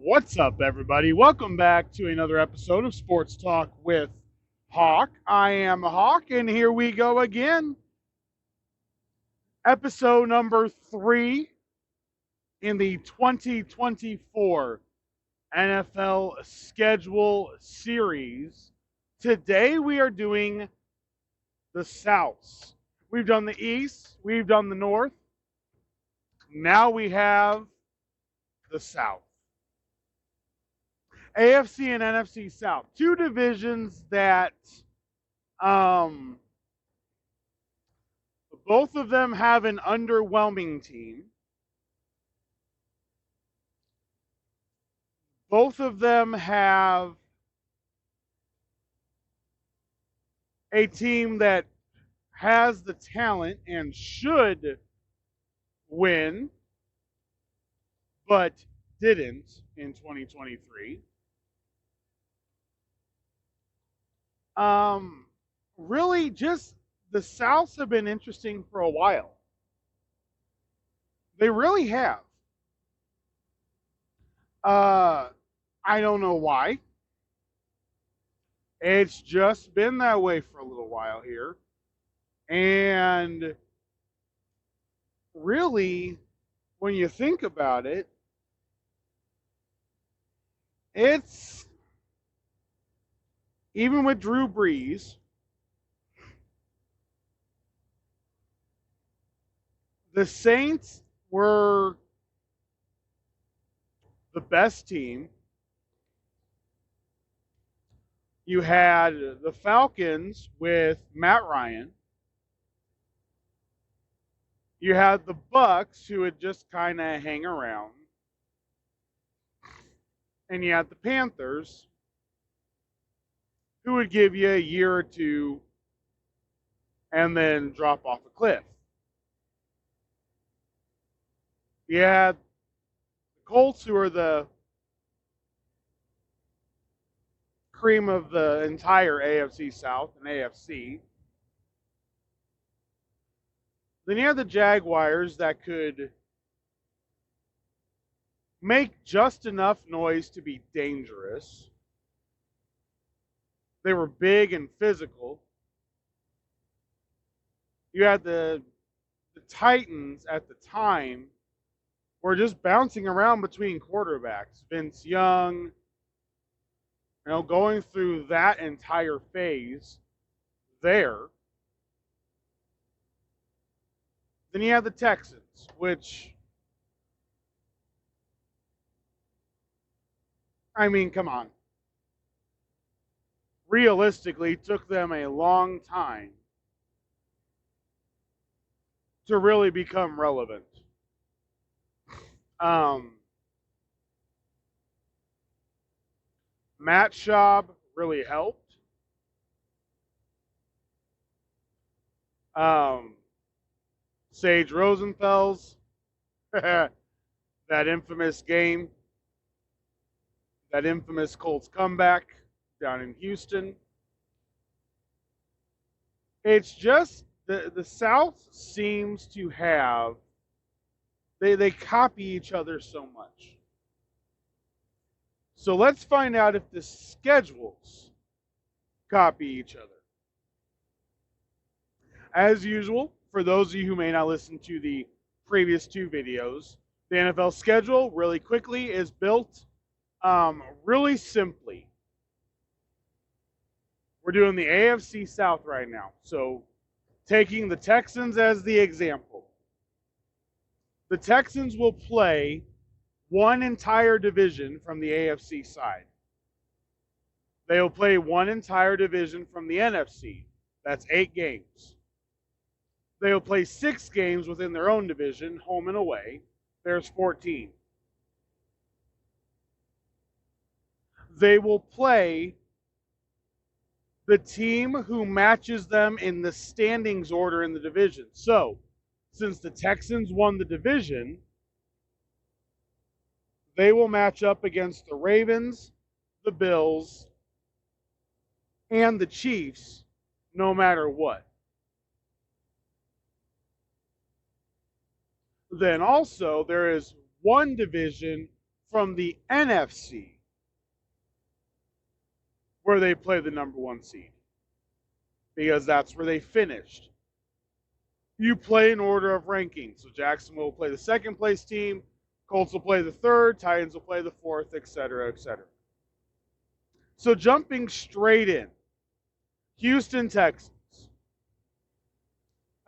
What's up, everybody? Welcome back to another episode of Sports Talk with Hawk. I am Hawk, and here we go again. Episode number 3 in the 2024 NFL schedule series. Today we are doing the Souths. We've done the East, we've done the North. Now we have the South. AFC and NFC South, two divisions that both of them have an underwhelming team. Both of them have a team that has the talent and should win, but didn't in 2023. Really, just the Souths have been interesting for a while. They really have. I don't know why. It's just been that way for a little while here. And really, when you think about it, it's even with Drew Brees, the Saints were the best team. You had the Falcons with Matt Ryan. You had the Bucks, who would just kind of hang around. And you had the Panthers, who would give you a year or two and then drop off a cliff. You had the Colts, who are the cream of the entire AFC South and AFC. Then you had the Jaguars that could make just enough noise to be dangerous. They were big and physical. You had the Titans at the time were just bouncing around between quarterbacks. Vince Young, going through that entire phase there. Then you have the Texans, which, I mean, come on. Realistically, took them a long time to really become relevant. Matt Schaub really helped. Sage Rosenfels, that infamous game, that infamous Colts comeback down in Houston. It's just the South seems to have, they copy each other so much. So let's find out if the schedules copy each other. As usual, for those of you who may not listen to the previous two videos, the NFL schedule, really quickly, is built really simply. We're doing the AFC South right now. So taking the Texans as the example. The Texans will play one entire division from the AFC side. They will play one entire division from the NFC. That's 8 games. They will play 6 games within their own division, home and away. There's 14. They will play the team who matches them in the standings order in the division. So, since the Texans won the division, they will match up against the Ravens, the Bills, and the Chiefs, no matter what. Then also, there is one division from the NFC, where they play the number 1 seed, because that's where they finished. You play in order of ranking. So Jacksonville will play the second place team, Colts will play the third, Titans will play the fourth, etc., etc. So jumping straight in, Houston Texans,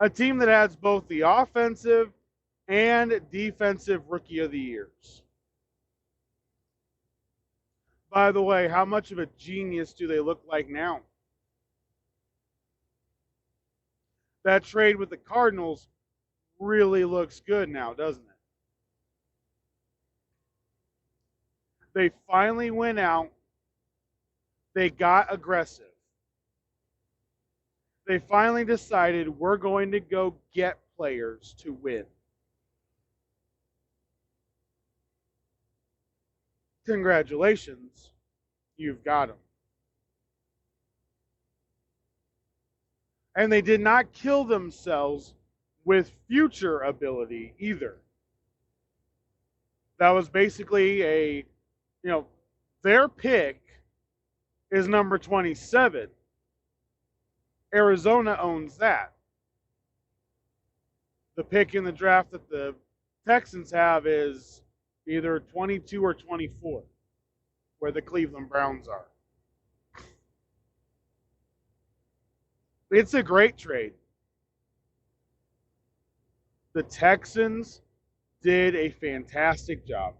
a team that has both the offensive and defensive rookie of the years. By the way, how much of a genius do they look like now? That trade with the Cardinals really looks good now, doesn't it? They finally went out. They got aggressive. They finally decided we're going to go get players to win. Congratulations, you've got them. And they did not kill themselves with future ability either. That was basically their pick is number 27. Arizona owns that. The pick in the draft that the Texans have is either 22 or 24, where the Cleveland Browns are. It's a great trade. The Texans did a fantastic job.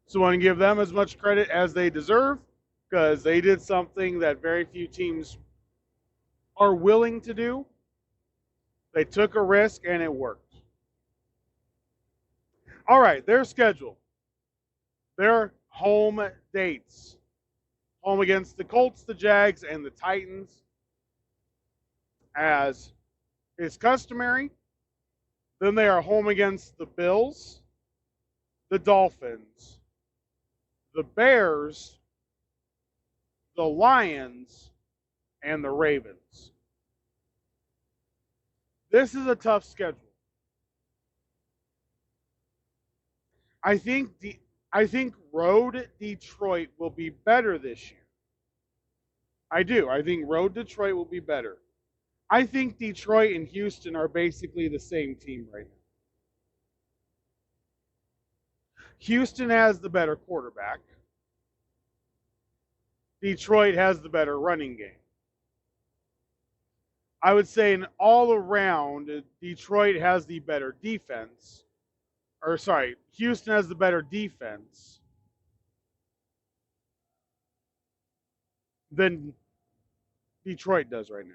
So I want to give them as much credit as they deserve, because they did something that very few teams are willing to do. They took a risk and it worked. All right, their schedule. Their home dates. Home against the Colts, the Jags, and the Titans. As is customary. Then they are home against the Bills, the Dolphins, the Bears, the Lions, and the Ravens. This is a tough schedule. I think road Detroit will be better this year. I do. I think road Detroit will be better. I think Detroit and Houston are basically the same team right now. Houston has the better quarterback. Detroit has the better running game. I would say in all around, Detroit has the better defense. Houston has the better defense than Detroit does right now.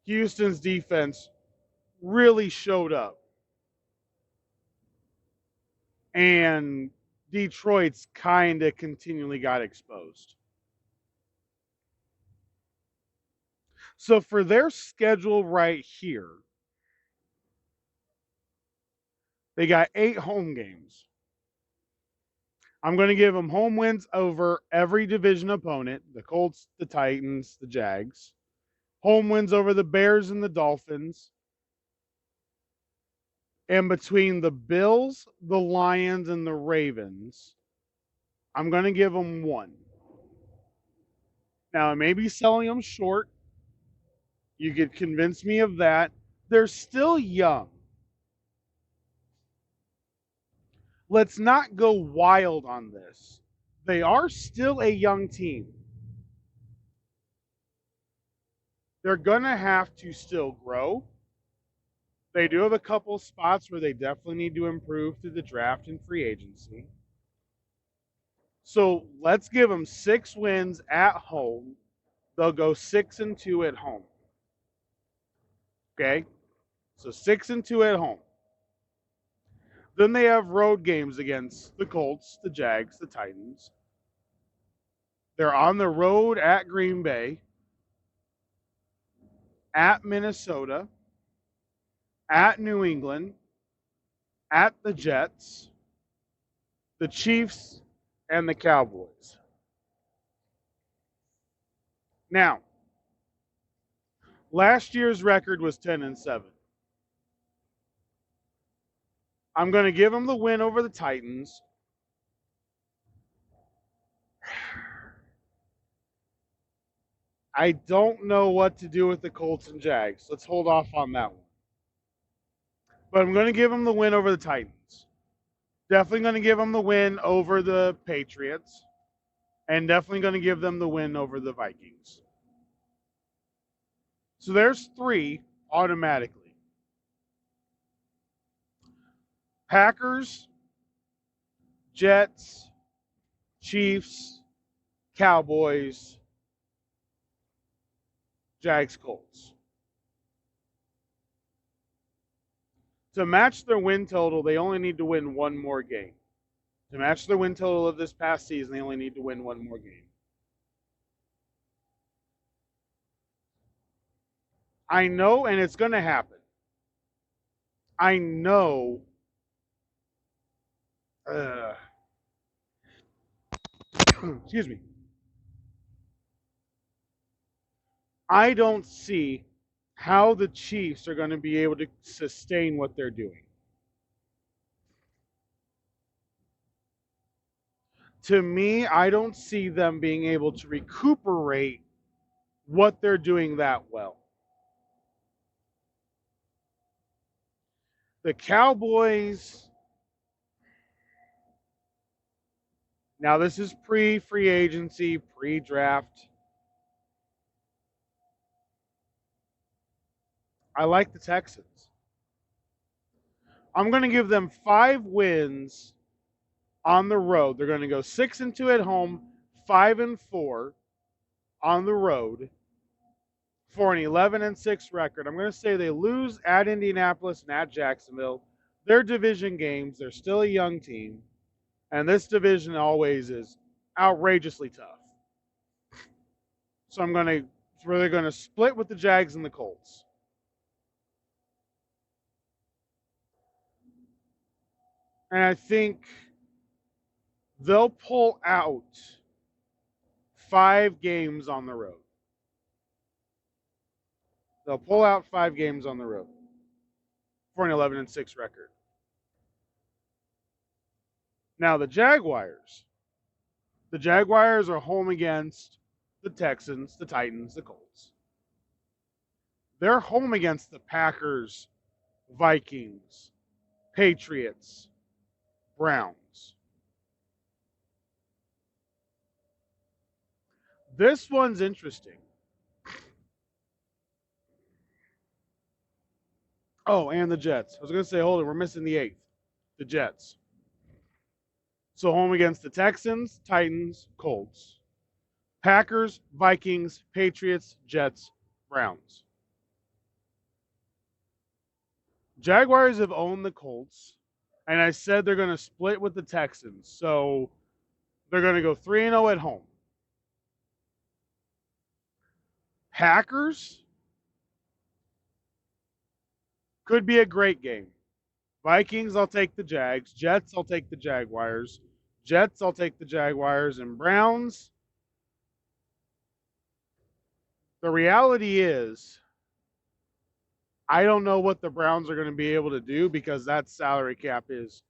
Houston's defense really showed up. And Detroit's kind of continually got exposed. So for their schedule right here, they got 8 home games. I'm going to give them home wins over every division opponent, the Colts, the Titans, the Jags. Home wins over the Bears and the Dolphins. And between the Bills, the Lions, and the Ravens, I'm going to give them 1. Now, I may be selling them short. You could convince me of that. They're still young. Let's not go wild on this. They are still a young team. They're going to have to still grow. They do have a couple spots where they definitely need to improve through the draft and free agency. So let's give them 6 wins at home. They'll go 6-2 at home. Okay? So 6-2 at home. Then they have road games against the Colts, the Jags, the Titans. They're on the road at Green Bay, at Minnesota, at New England, at the Jets, the Chiefs, and the Cowboys. Now, last year's record was 10-7. I'm going to give them the win over the Titans. I don't know what to do with the Colts and Jags. Let's hold off on that one. But I'm going to give them the win over the Titans. Definitely going to give them the win over the Patriots. And definitely going to give them the win over the Vikings. So there's 3 automatically. Packers, Jets, Chiefs, Cowboys, Jags, Colts. To match their win total, they only need to win one more game. To match their win total of this past season, they only need to win one more game. I know, and it's going to happen. I know. Excuse me. I don't see how the Chiefs are going to be able to sustain what they're doing. To me, I don't see them being able to recuperate what they're doing that well. The Cowboys, now this is pre-free agency, pre-draft. I like the Texans. I'm going to give them 5 wins on the road. They're going to go 6-2 at home, 5-4 on the road for an 11-6 record. I'm going to say they lose at Indianapolis and at Jacksonville. They're division games. They're still a young team. And this division always is outrageously tough. So they're going to split with the Jags and the Colts. And I think they'll pull out 5 games on the road. They'll pull out 5 games on the road for an 11-6 record. Now the Jaguars are home against the Texans, the Titans, the Colts. They're home against the Packers, Vikings, Patriots, Browns. This one's interesting. Oh, and the Jets. I was going to say, hold it, we're missing the 8th. The Jets. So home against the Texans, Titans, Colts. Packers, Vikings, Patriots, Jets, Browns. Jaguars have owned the Colts, and I said they're going to split with the Texans. So they're going to go 3-0 at home. Packers could be a great game. Vikings, I'll take the Jags. Jets, I'll take the Jaguars. Jets, I'll take the Jaguars. And Browns, the reality is, I don't know what the Browns are going to be able to do because that salary cap is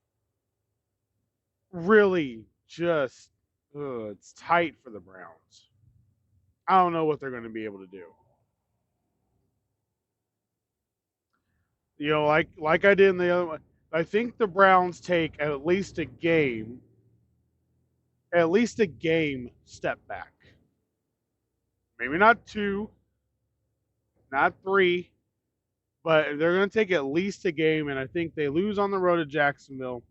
really just, it's tight for the Browns. I don't know what they're going to be able to do. You know, like I did in the other one, I think the Browns take at least a game step back. Maybe not 2, not 3, but they're going to take at least a game, and I think they lose on the road to Jacksonville.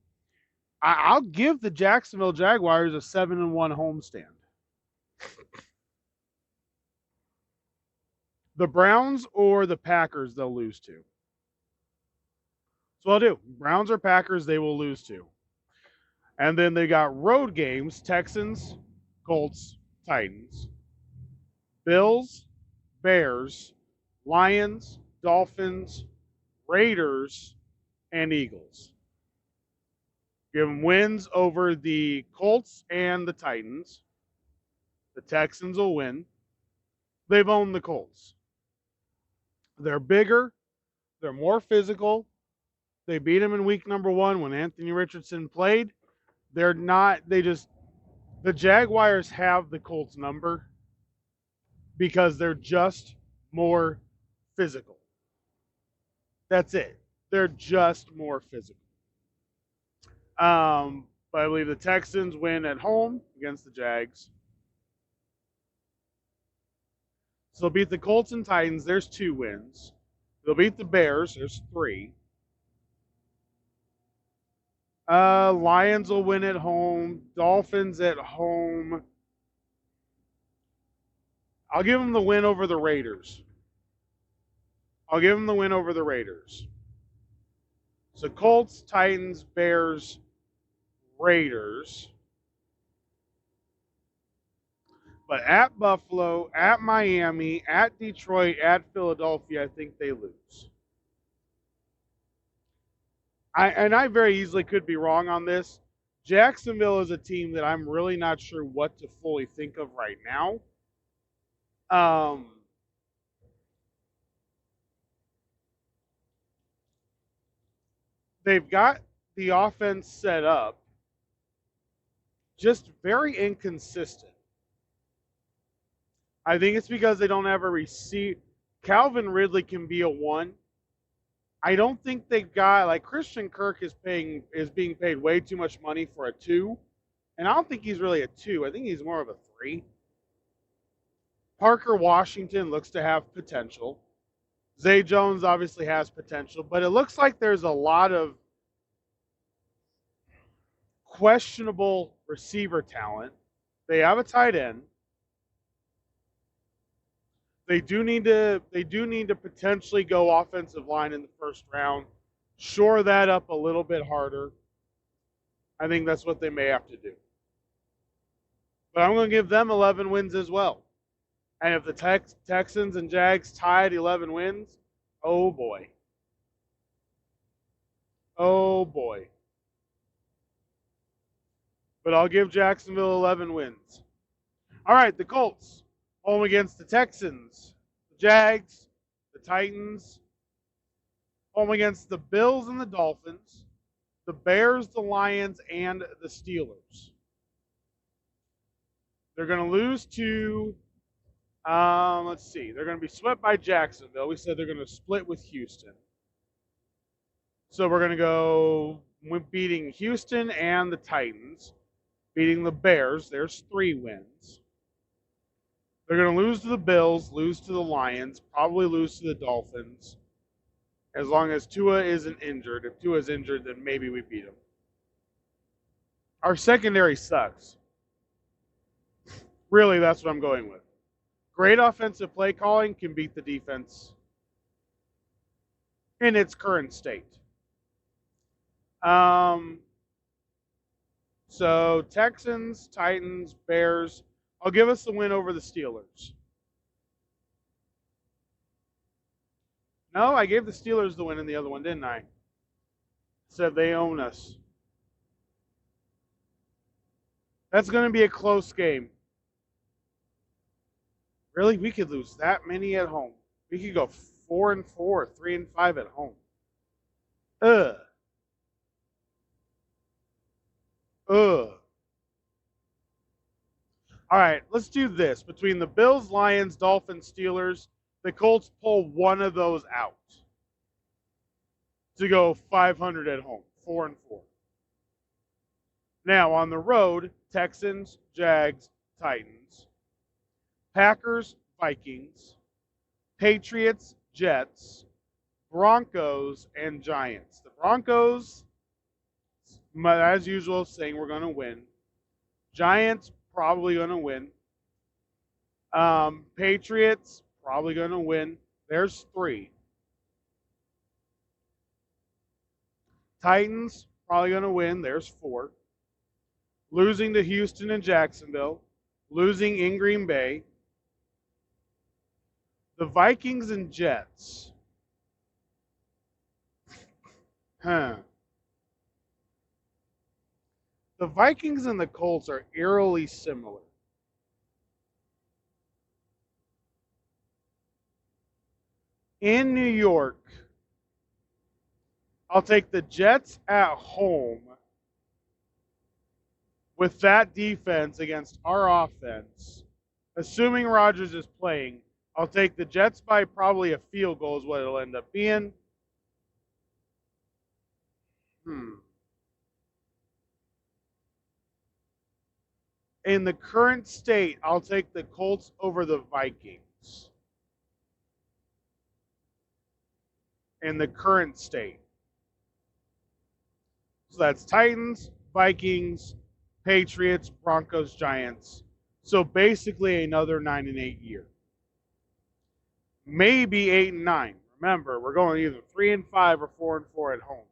I'll give the Jacksonville Jaguars a 7-1 homestand. The Browns or the Packers, they'll lose to. So I'll do. Browns or Packers, they will lose to. And then they got road games, Texans, Colts, Titans, Bills, Bears, Lions, Dolphins, Raiders, and Eagles. Give them wins over the Colts and the Titans. The Texans will win. They've owned the Colts. They're bigger. They're more physical. They beat them in week number 1 when Anthony Richardson played. They're not, the Jaguars have the Colts number because they're just more physical. That's it. They're just more physical. But I believe the Texans win at home against the Jags. So they'll beat the Colts and Titans. There's 2 wins. They'll beat the Bears. There's 3. Lions will win at home. Dolphins at home. I'll give them the win over the Raiders. So Colts, Titans, Bears, Raiders. But at Buffalo, at Miami, at Detroit, at Philadelphia, I think they lose. I very easily could be wrong on this. Jacksonville is a team that I'm really not sure what to fully think of right now. They've got the offense set up, just very inconsistent. I think it's because they don't have a receiver. Calvin Ridley can be a 1. I don't think they've got, like, Christian Kirk is being paid way too much money for a 2. And I don't think he's really a 2. I think he's more of a 3. Parker Washington looks to have potential. Zay Jones obviously has potential, but it looks like there's a lot of questionable receiver talent. They have a tight end. They do need to potentially go offensive line in the first round, shore that up a little bit harder. I think that's what they may have to do. But I'm going to give them 11 wins as well. And if the Texans and Jags tied 11 wins, oh boy. Oh boy. But I'll give Jacksonville 11 wins. All right, the Colts, home against the Texans, the Jags, the Titans, home against the Bills and the Dolphins, the Bears, the Lions, and the Steelers. They're going to lose to, let's see, they're going to be swept by Jacksonville. We said they're going to split with Houston. So we're going to go beating Houston and the Titans, beating the Bears. There's 3 wins. They're going to lose to the Bills, lose to the Lions, probably lose to the Dolphins, as long as Tua isn't injured. If Tua's injured, then maybe we beat him. Our secondary sucks. Really, that's what I'm going with. Great offensive play calling can beat the defense in its current state. So Texans, Titans, Bears. I'll give us the win over the Steelers. No, I gave the Steelers the win in the other one, didn't I? Said they own us. That's going to be a close game. Really? We could lose that many at home. We could go 4-4, 3-5 at home. Ugh. All right, let's do this. Between the Bills, Lions, Dolphins, Steelers, the Colts pull one of those out to go 500 at home, 4-4. Now, on the road, Texans, Jags, Titans, Packers, Vikings, Patriots, Jets, Broncos, and Giants. The Broncos, as usual, saying we're going to win. Giants, probably going to win. Patriots, probably going to win. There's 3. Titans, probably going to win. There's 4. Losing to Houston and Jacksonville. Losing in Green Bay. The Vikings and Jets. The Vikings and the Colts are eerily similar. In New York, I'll take the Jets at home with that defense against our offense. Assuming Rodgers is playing, I'll take the Jets by probably a field goal is what it'll end up being. In the current state, I'll take the Colts over the Vikings. In the current state. So that's Titans, Vikings, Patriots, Broncos, Giants. So basically another 9-8 year. Maybe 8-9. Remember, we're going either 3-5 or 4-4 at home.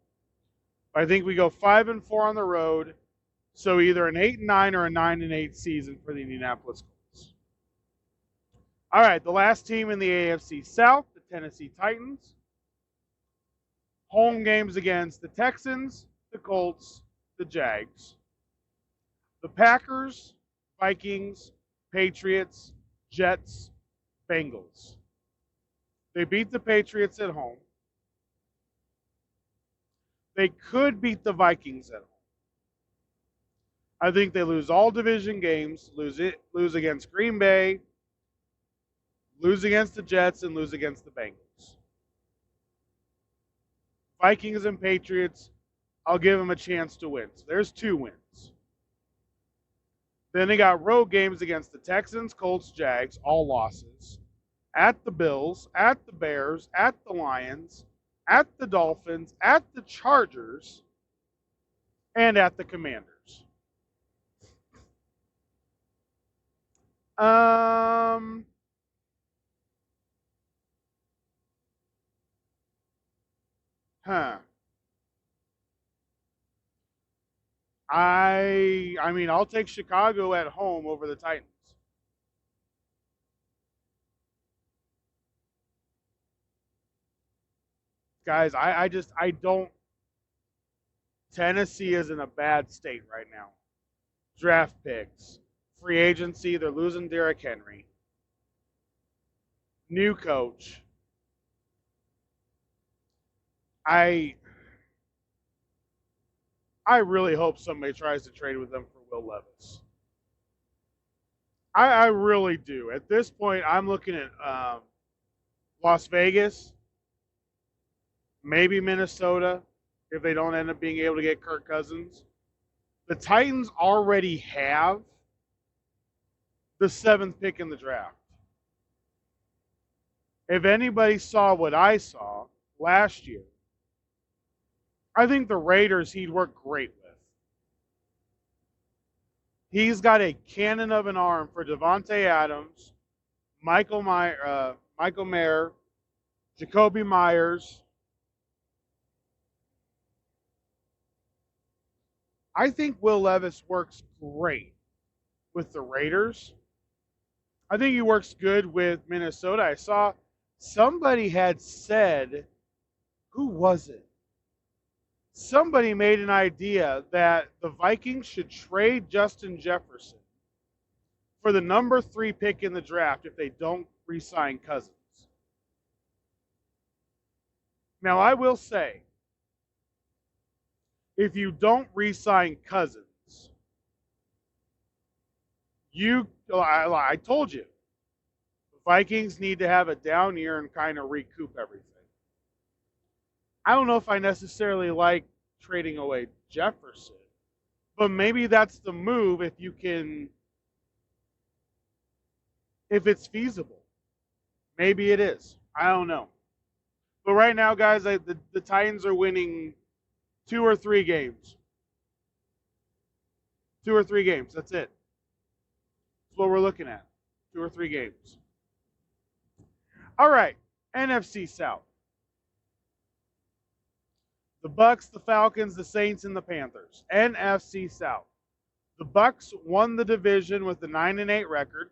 I think we go 5-4 on the road. So either an 8-9 or a 9-8 season for the Indianapolis Colts. All right, the last team in the AFC South, the Tennessee Titans. Home games against the Texans, the Colts, the Jags. The Packers, Vikings, Patriots, Jets, Bengals. They beat the Patriots at home. They could beat the Vikings at home. I think they lose all division games, lose against Green Bay, lose against the Jets, and lose against the Bengals. Vikings and Patriots, I'll give them a chance to win. So there's 2 wins. Then they got road games against the Texans, Colts, Jags, all losses. At the Bills, at the Bears, at the Lions, at the Dolphins, at the Chargers, and at the Commanders. I mean, I'll take Chicago at home over the Titans. Guys, I don't. Tennessee is in a bad state right now. Draft picks, free agency, they're losing Derrick Henry. New coach. I really hope somebody tries to trade with them for Will Levis. I really do. At this point, I'm looking at Las Vegas, maybe Minnesota, if they don't end up being able to get Kirk Cousins. The Titans already have the 7th pick in the draft. If anybody saw what I saw last year, I think the Raiders he'd work great with. He's got a cannon of an arm for Devontae Adams, Michael Mayer, Jacoby Myers. I think Will Levis works great with the Raiders. I think he works good with Minnesota. I saw somebody had said, who was it? Somebody made an idea that the Vikings should trade Justin Jefferson for the number 3 pick in the draft if they don't re-sign Cousins. Now, I will say, if you don't re-sign Cousins, I told you, the Vikings need to have a down year and kind of recoup everything. I don't know if I necessarily like trading away Jefferson, but maybe that's the move if it's feasible. Maybe it is. I don't know. But right now, guys, the Titans are winning 2 or 3 games. 2 or 3 games. That's it. That's what we're looking at. 2 or 3 games. All right. NFC South. The Bucks, the Falcons, the Saints, and the Panthers. NFC South. The Bucks won the division with a 9-8 record.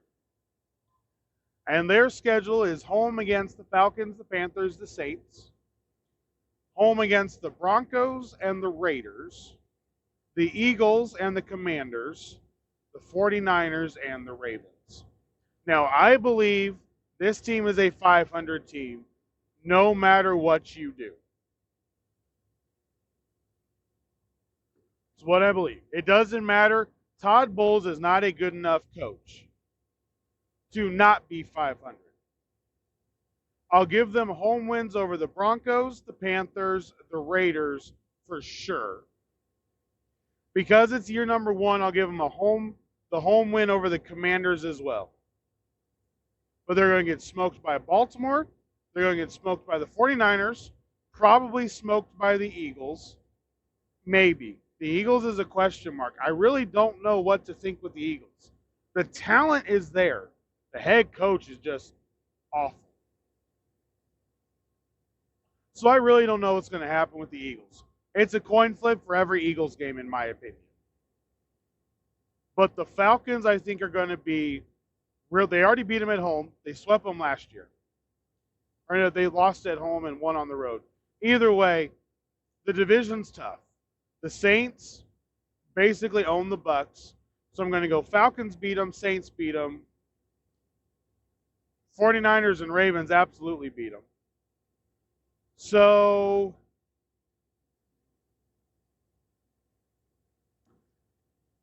And their schedule is home against the Falcons, the Panthers, the Saints. Home against the Broncos and the Raiders. The Eagles and the Commanders. The 49ers and the Ravens. Now, I believe this team is a 500 team, no matter what you do. It's what I believe. It doesn't matter. Todd Bowles is not a good enough coach to not be 500. I'll give them home wins over the Broncos, the Panthers, the Raiders for sure. Because it's year number 1, I'll give them the home win over the Commanders as well. But they're going to get smoked by Baltimore. They're going to get smoked by the 49ers. Probably smoked by the Eagles. Maybe. The Eagles is a question mark. I really don't know what to think with the Eagles. The talent is there. The head coach is just awful. So I really don't know what's going to happen with the Eagles. It's a coin flip for every Eagles game, in my opinion. But the Falcons, I think, are going to be real. They already beat them at home. They swept them last year. Or they lost at home and won on the road. Either way, the division's tough. The Saints basically own the Bucs. So I'm going to go Falcons beat them, Saints beat them. 49ers and Ravens absolutely beat them. So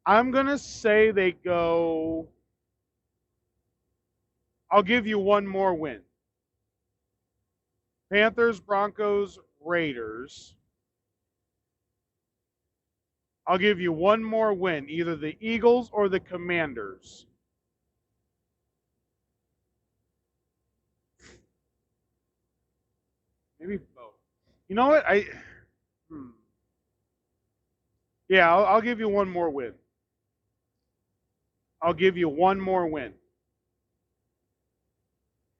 I'm going to say they go, I'll give you one more win. Panthers, Broncos, Raiders. I'll give you one more win, either the Eagles or the Commanders. Maybe both. You know what? Yeah, I'll give you one more win. I'll give you one more win.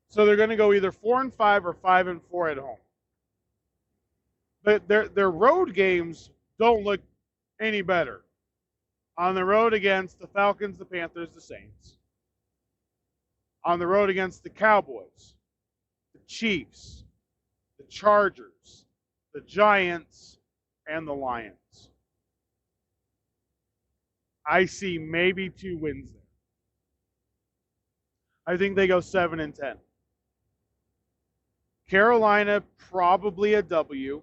So they're going to go either 4-5 or 5-4 at home. But their road games don't look any better. On the road against the Falcons, the Panthers, the Saints. On the road against the Cowboys, the Chiefs, the Chargers, the Giants, and the Lions. I see maybe 2 wins there. I think they go 7-10. Carolina, probably a W.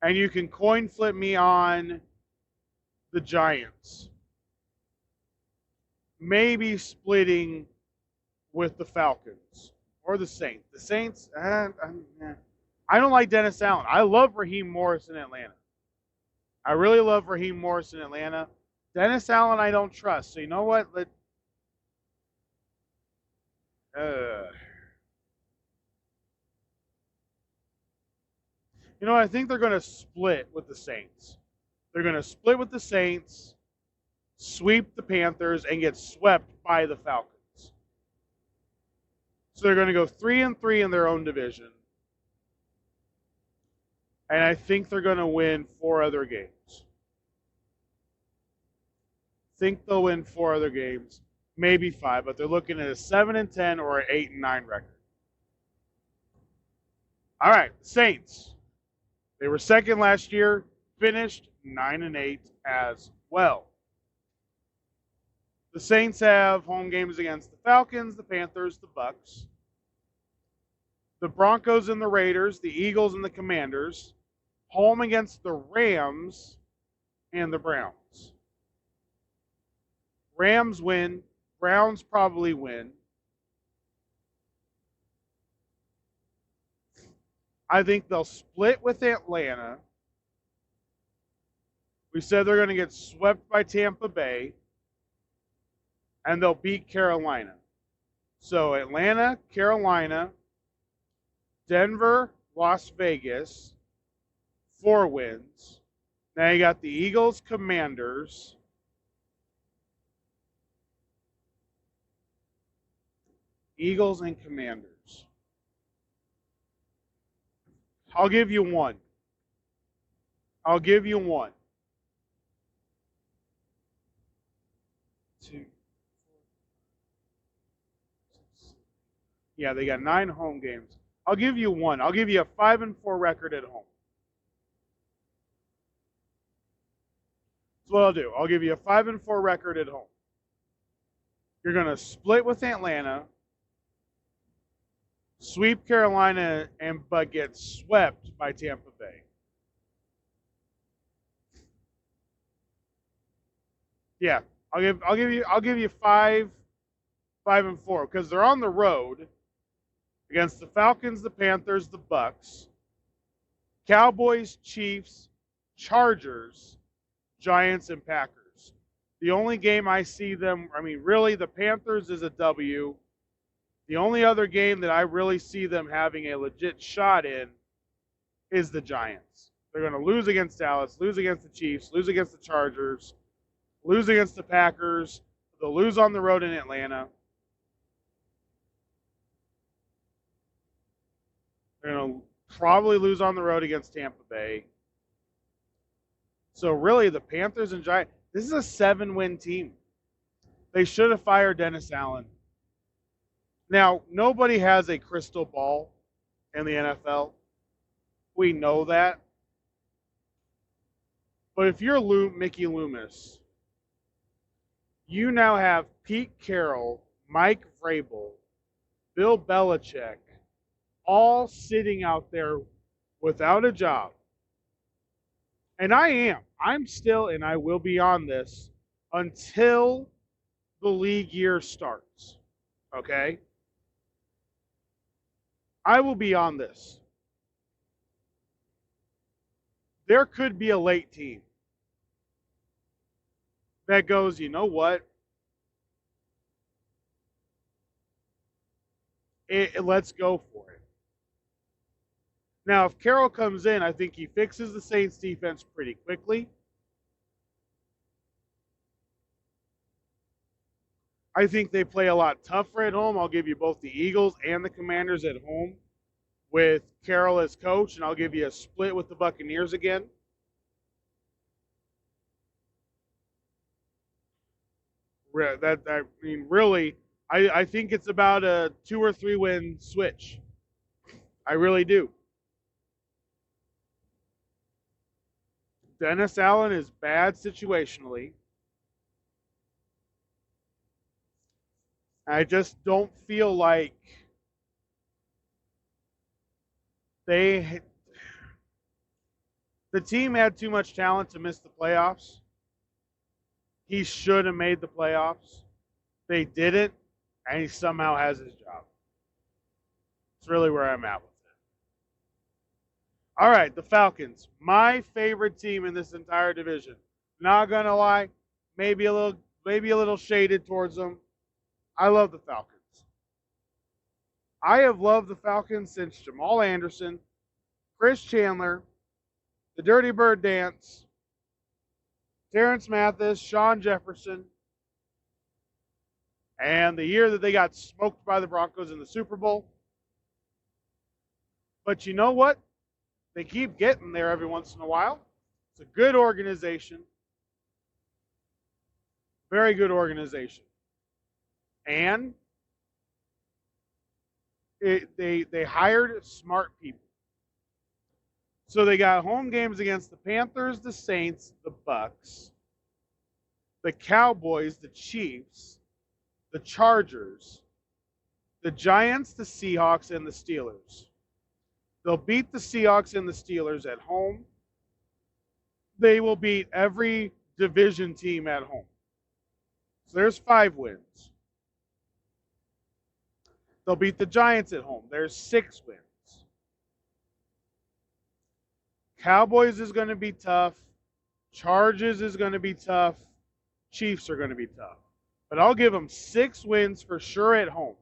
And you can coin flip me on the Giants. Maybe splitting with the Falcons or the Saints. The Saints, I don't like Dennis Allen. I love Raheem Morris in Atlanta. I really love Raheem Morris in Atlanta. Dennis Allen, I don't trust. So you know what? You know, I think they're going to split with the Saints. They're going to split with the Saints, sweep the Panthers, and get swept by the Falcons. So they're going to go 3-3 in their own division. And I think they're going to win 4 other games. Think they'll win 4 other games, maybe 5, but they're looking at a 7-10 or an 8-9 record. All right, Saints. They were second last year, finished 9-8 as well. The Saints have home games against the Falcons, the Panthers, the Bucs, the Broncos and the Raiders, the Eagles and the Commanders, home against the Rams and the Browns. Rams win, Browns probably win. I think they'll split with Atlanta. We said they're going to get swept by Tampa Bay. And they'll beat Carolina. So Atlanta, Carolina, Denver, Las Vegas, 4 wins. Now you got the Eagles, Commanders. Eagles and Commanders. I'll give you one. I'll give you one. 2. Yeah, they got 9 home games. I'll give you one. I'll give you a 5-4 record at home. That's what I'll do. I'll give you a 5-4 record at home. You're going to split with Atlanta, sweep Carolina, but get swept by Tampa Bay. Yeah, I'll give you 5-4 because they're on the road against the Falcons, the Panthers, the Bucks, Cowboys, Chiefs, Chargers, Giants, and Packers. The only game I see them, I mean, really, the Panthers is a W. The only other game that I really see them having a legit shot in is the Giants. They're going to lose against Dallas, lose against the Chiefs, lose against the Chargers, lose against the Packers. They'll lose on the road in Atlanta. They're going to probably lose on the road against Tampa Bay. So really, the Panthers and Giants, this is a 7-win team. They should have fired Dennis Allen. Now, nobody has a crystal ball in the NFL. We know that. But if you're Mickey Loomis, you now have Pete Carroll, Mike Vrabel, Bill Belichick, all sitting out there without a job. And I'm still, and I will be on this until the league year starts. Okay? I will be on this. There could be a late team that goes, you know what? Let's go for it. Now, if Carroll comes in, I think he fixes the Saints defense pretty quickly. I think they play a lot tougher at home. I'll give you both the Eagles and the Commanders at home with Carroll as coach, and I'll give you a split with the Buccaneers again. I mean, really, I think it's about a 2 or 3 win switch. I really do. Dennis Allen is bad situationally. I just don't feel like the team had too much talent to miss the playoffs. He should have made the playoffs. They didn't, and he somehow has his job. It's really where I'm at with it. All right, the Falcons, my favorite team in this entire division. Not gonna lie, maybe a little shaded towards them. I love the Falcons. I have loved the Falcons since Jamal Anderson, Chris Chandler, the Dirty Bird Dance, Terrence Mathis, Sean Jefferson, and the year that they got smoked by the Broncos in the Super Bowl. But you know what? They keep getting there every once in a while. It's a good organization. Very good organization. And they hired smart people. So they got home games against the Panthers, the Saints, the Bucks, the Cowboys, the Chiefs, the Chargers, the Giants, the Seahawks, and the Steelers. They'll beat the Seahawks and the Steelers at home. They will beat every division team at home. So there's 5 wins. They'll beat the Giants at home. There's 6 wins. Cowboys is going to be tough. Chargers is going to be tough. Chiefs are going to be tough. But I'll give them 6 wins for sure at home.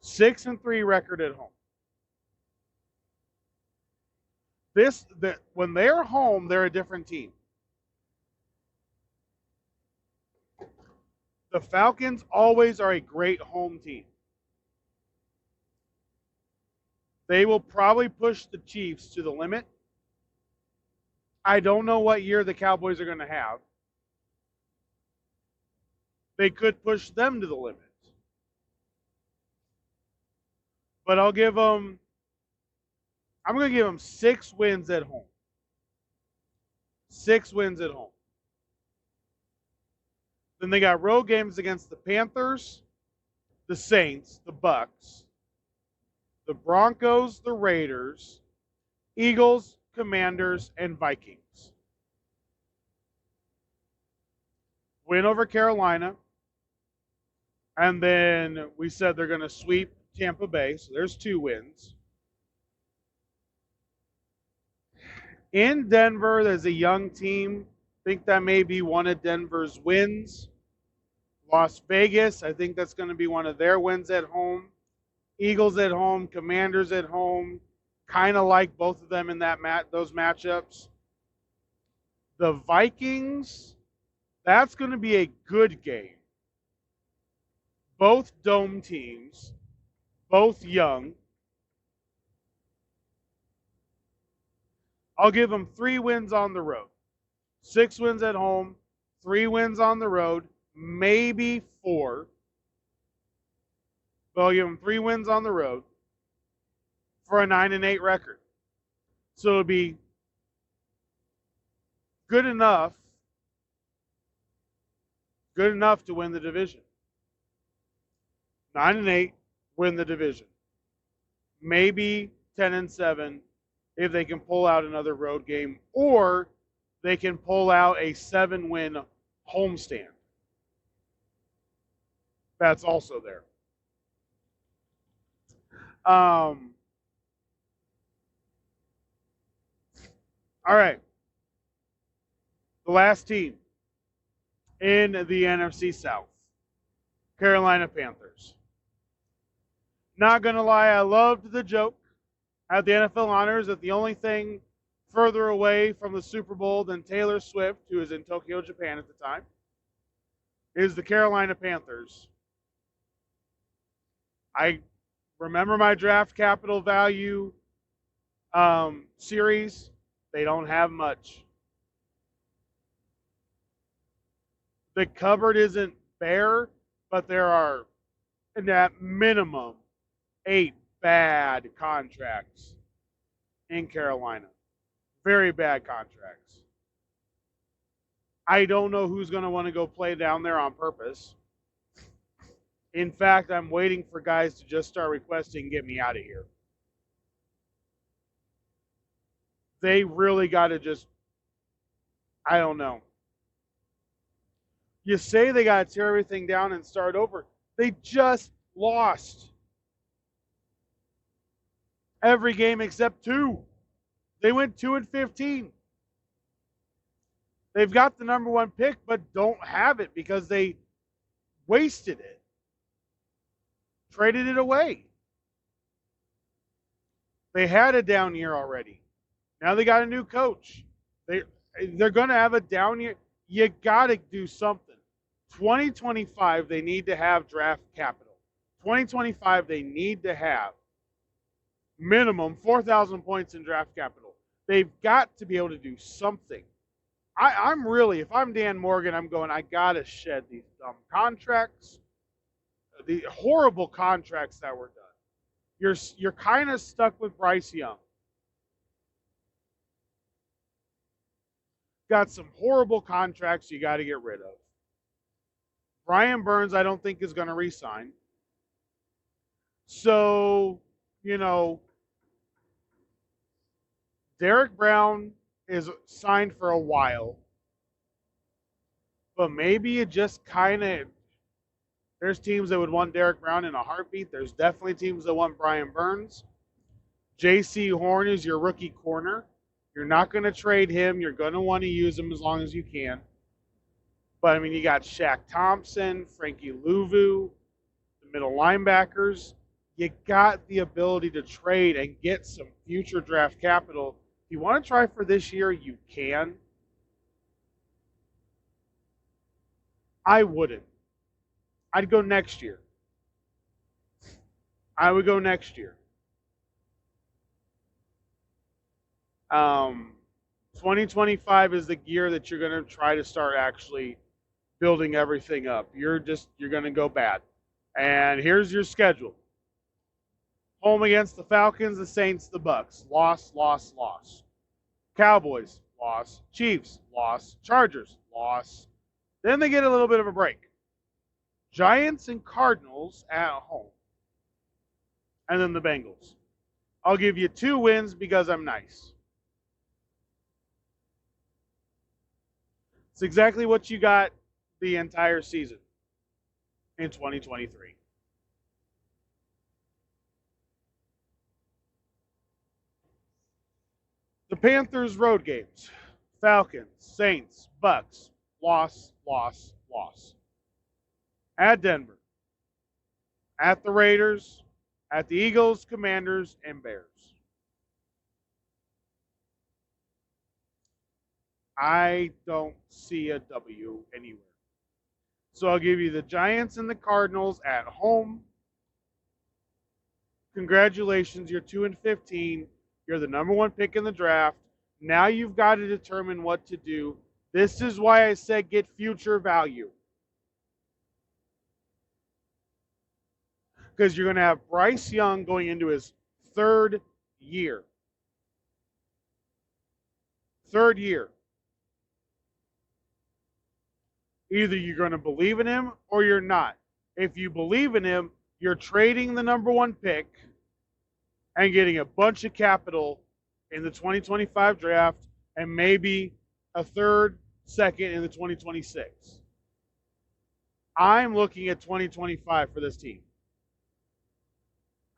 6-3 record at home. When they're home, they're a different team. The Falcons always are a great home team. They will probably push the Chiefs to the limit. I don't know what year the Cowboys are going to have. They could push them to the limit. But I'm going to give them 6 wins at home. 6 wins at home. Then they got road games against the Panthers, the Saints, the Bucks, the Broncos, the Raiders, Eagles, Commanders, and Vikings. win over Carolina, and then we said they're going to sweep Tampa Bay, so there's 2 wins. In Denver, there's a young team. I think that may be one of Denver's wins. Las Vegas, I think that's going to be one of their wins at home. Eagles at home, Commanders at home. Kind of like both of them in those matchups. The Vikings, that's going to be a good game. Both dome teams, both young. I'll give them 3 wins on the road. 6 wins at home, 3 wins on the road, maybe 4. But I'll give them 3 wins on the road for a 9-8 record. So it'll be good enough to win the division. 9-8, win the division. Maybe 10-7 if they can pull out another road game, or they can pull out a 7-win homestand. That's also there. All right. The last team in the NFC South, Carolina Panthers. Not going to lie, I loved the joke at the NFL Honors that the only thing further away from the Super Bowl than Taylor Swift, who is in Tokyo, Japan at the time, is the Carolina Panthers. I remember my draft capital value series. They don't have much. The cupboard isn't bare, but there are, at minimum, 8 bad contracts in Carolina. Very bad contracts. I don't know who's going to want to go play down there on purpose. In fact, I'm waiting for guys to just start requesting, get me out of here. They really got to just, I don't know. You say they got to tear everything down and start over. They just lost every game except 2. They went 2-15. They've got the number 1 pick, but don't have it because they wasted it. Traded it away. They had a down year already. Now they got a new coach. They're going to have a down year. You got to do something. 2025, they need to have draft capital. 2025, they need to have minimum 4,000 points in draft capital. They've got to be able to do something. I'm really, if I'm Dan Morgan, I'm going, I got to shed these dumb contracts, the horrible contracts that were done. You're kind of stuck with Bryce Young. Got some horrible contracts you got to get rid of. Brian Burns, I don't think, is going to re-sign. So, Derek Brown is signed for a while. But maybe it just kind of, there's teams that would want Derek Brown in a heartbeat. There's definitely teams that want Brian Burns. J.C. Horn is your rookie corner. You're not going to trade him. You're going to want to use him as long as you can. But, you got Shaq Thompson, Frankie Louvu, the middle linebackers. You got the ability to trade and get some future draft capital. If you want to try for this year, you can. I wouldn't. I'd go next year. I would go next year. 2025 is the year that you're going to try to start actually building everything up. You're going to go bad. And here's your schedule. Home against the Falcons, the Saints, the Bucks. Loss, loss, loss. Cowboys, loss. Chiefs, loss. Chargers, loss. Then they get a little bit of a break. Giants and Cardinals at home. And then the Bengals. I'll give you 2 wins because I'm nice. It's exactly what you got the entire season in 2023. The Panthers' road games: Falcons, Saints, Bucks, loss, loss, loss. At Denver, at the Raiders, at the Eagles, Commanders, and Bears. I don't see a W anywhere. So I'll give you the Giants and the Cardinals at home. Congratulations, you're 2-15. You're the number one pick in the draft. Now you've got to determine what to do. This is why I said get future value. Because you're going to have Bryce Young going into his third year. Third year. Either you're going to believe in him or you're not. If you believe in him, you're trading the number one pick and getting a bunch of capital in the 2025 draft and maybe a third, second in the 2026. I'm looking at 2025 for this team.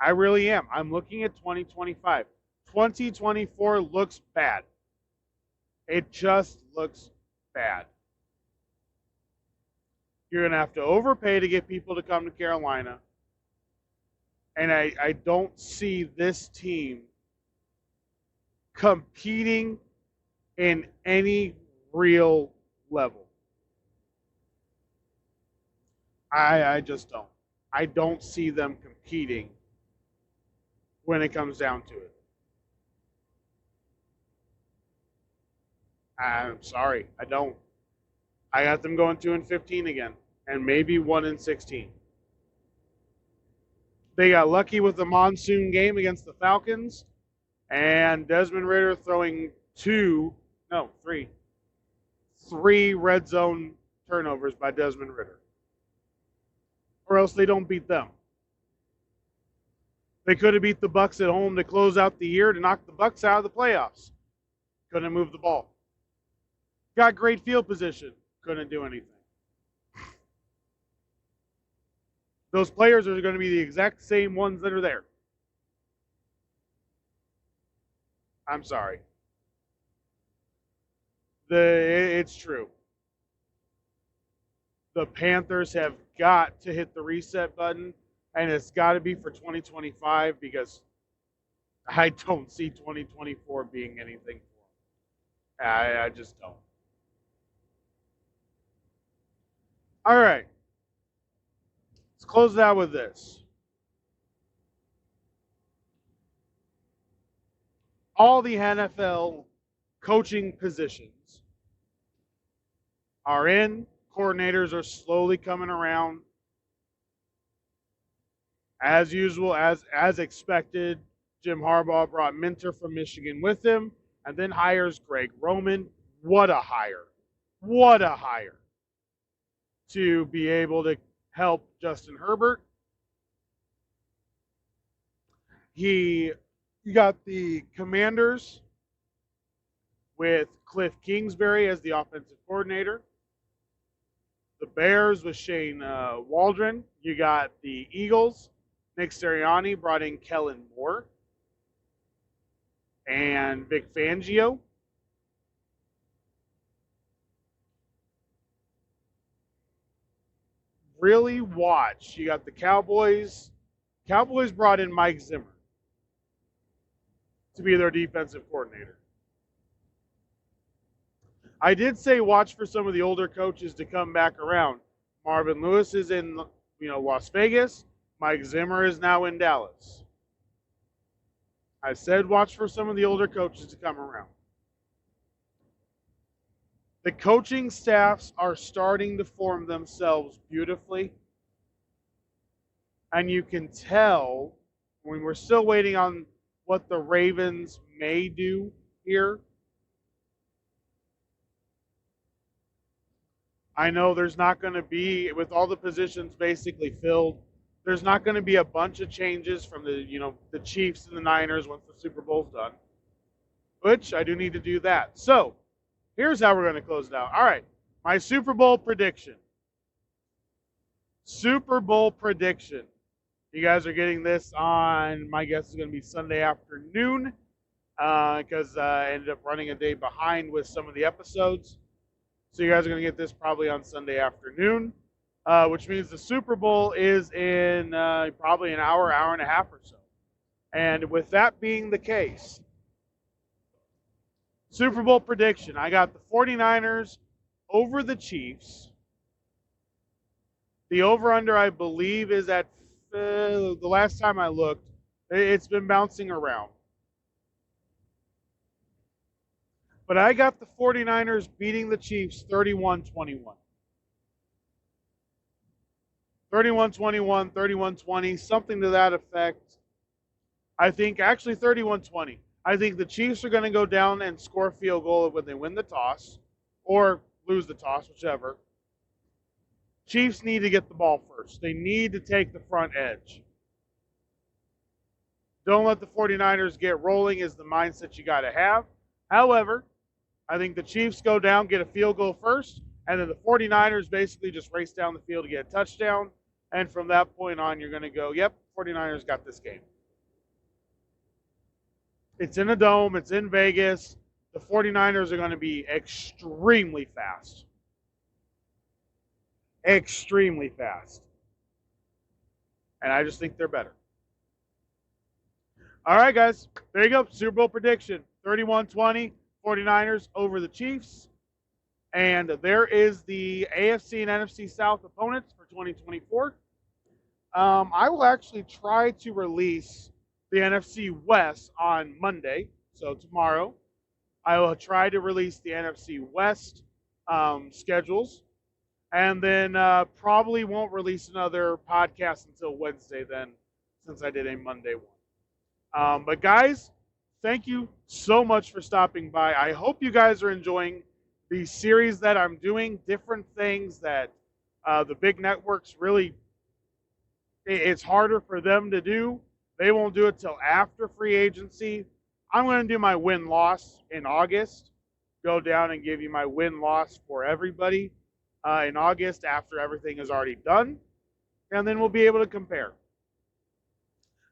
I really am. I'm looking at 2025. 2024 looks bad. It just looks bad. You're going to have to overpay to get people to come to Carolina. And I don't see this team competing in any real level. I just don't. I don't see them competing when it comes down to it. I'm sorry, I don't. I got them going 2-15 again, and maybe 1-16. They got lucky with the monsoon game against the Falcons, and Desmond Ridder throwing three red zone turnovers by Desmond Ridder. Or else they don't beat them. They could have beat the Bucks at home to close out the year to knock the Bucks out of the playoffs. Couldn't move the ball. Got great field position. Couldn't do anything. Those players are going to be the exact same ones that are there. I'm sorry. It's true. The Panthers have got to hit the reset button, and it's got to be for 2025 because I don't see 2024 being anything for them. I just don't. All right. Let's close it out with this. All the NFL coaching positions are in. Coordinators are slowly coming around. As usual, as expected, Jim Harbaugh brought Minter from Michigan with him and then hires Greg Roman. What a hire. What a hire. To be able to help Justin Herbert. He got the Commanders with Cliff Kingsbury as the offensive coordinator. The Bears with Shane Waldron. You got the Eagles. Nick Sirianni brought in Kellen Moore and Vic Fangio. Really watch. You got the Cowboys. Cowboys brought in Mike Zimmer to be their defensive coordinator. I did say watch for some of the older coaches to come back around. Marvin Lewis is in Las Vegas. Mike Zimmer is now in Dallas. I said watch for some of the older coaches to come around. The coaching staffs are starting to form themselves beautifully. And you can tell when we're still waiting on what the Ravens may do here. I know there's not going to be, with all the positions basically filled, there's not going to be a bunch of changes from the Chiefs and the Niners once the Super Bowl's done. Which I do need to do that. So, here's how we're going to close it out. All right, my Super Bowl prediction. Super Bowl prediction. You guys are getting this on, my guess is going to be Sunday afternoon, because I ended up running a day behind with some of the episodes. So you guys are going to get this probably on Sunday afternoon, which means the Super Bowl is in probably an hour, hour and a half or so. And with that being the case, Super Bowl prediction, I got the 49ers over the Chiefs. The over-under, I believe, is at, the last time I looked, it's been bouncing around. But I got the 49ers beating the Chiefs 31-21. 31-21, 31-20, something to that effect. I think, actually 31-20. I think the Chiefs are going to go down and score a field goal when they win the toss, or lose the toss, whichever. Chiefs need to get the ball first. They need to take the front edge. Don't let the 49ers get rolling is the mindset you got to have. However, I think the Chiefs go down, get a field goal first, and then the 49ers basically just race down the field to get a touchdown. And from that point on, you're going to go, yep, 49ers got this game. It's in a dome. It's in Vegas. The 49ers are going to be extremely fast. Extremely fast. And I just think they're better. All right, guys. There you go. Super Bowl prediction. 31-20, 49ers over the Chiefs. And there is the AFC and NFC South opponents for 2024. I will actually try to release the NFC West on Monday, so tomorrow. I will try to release the NFC West schedules, and then probably won't release another podcast until Wednesday then, since I did a Monday one. But guys, thank you so much for stopping by. I hope you guys are enjoying the series that I'm doing, different things that the big networks really, it's harder for them to do. They won't do it till after free agency. I'm going to do my win-loss in August. Go down and give you my win-loss for everybody in August after everything is already done. And then we'll be able to compare.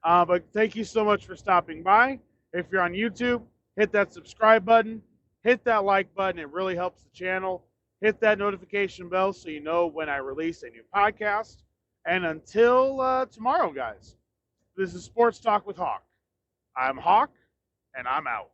But thank you so much for stopping by. If you're on YouTube, hit that subscribe button. Hit that like button. It really helps the channel. Hit that notification bell so you know when I release a new podcast. And until tomorrow, guys, this is Sports Talk with Hawk. I'm Hawk, and I'm out.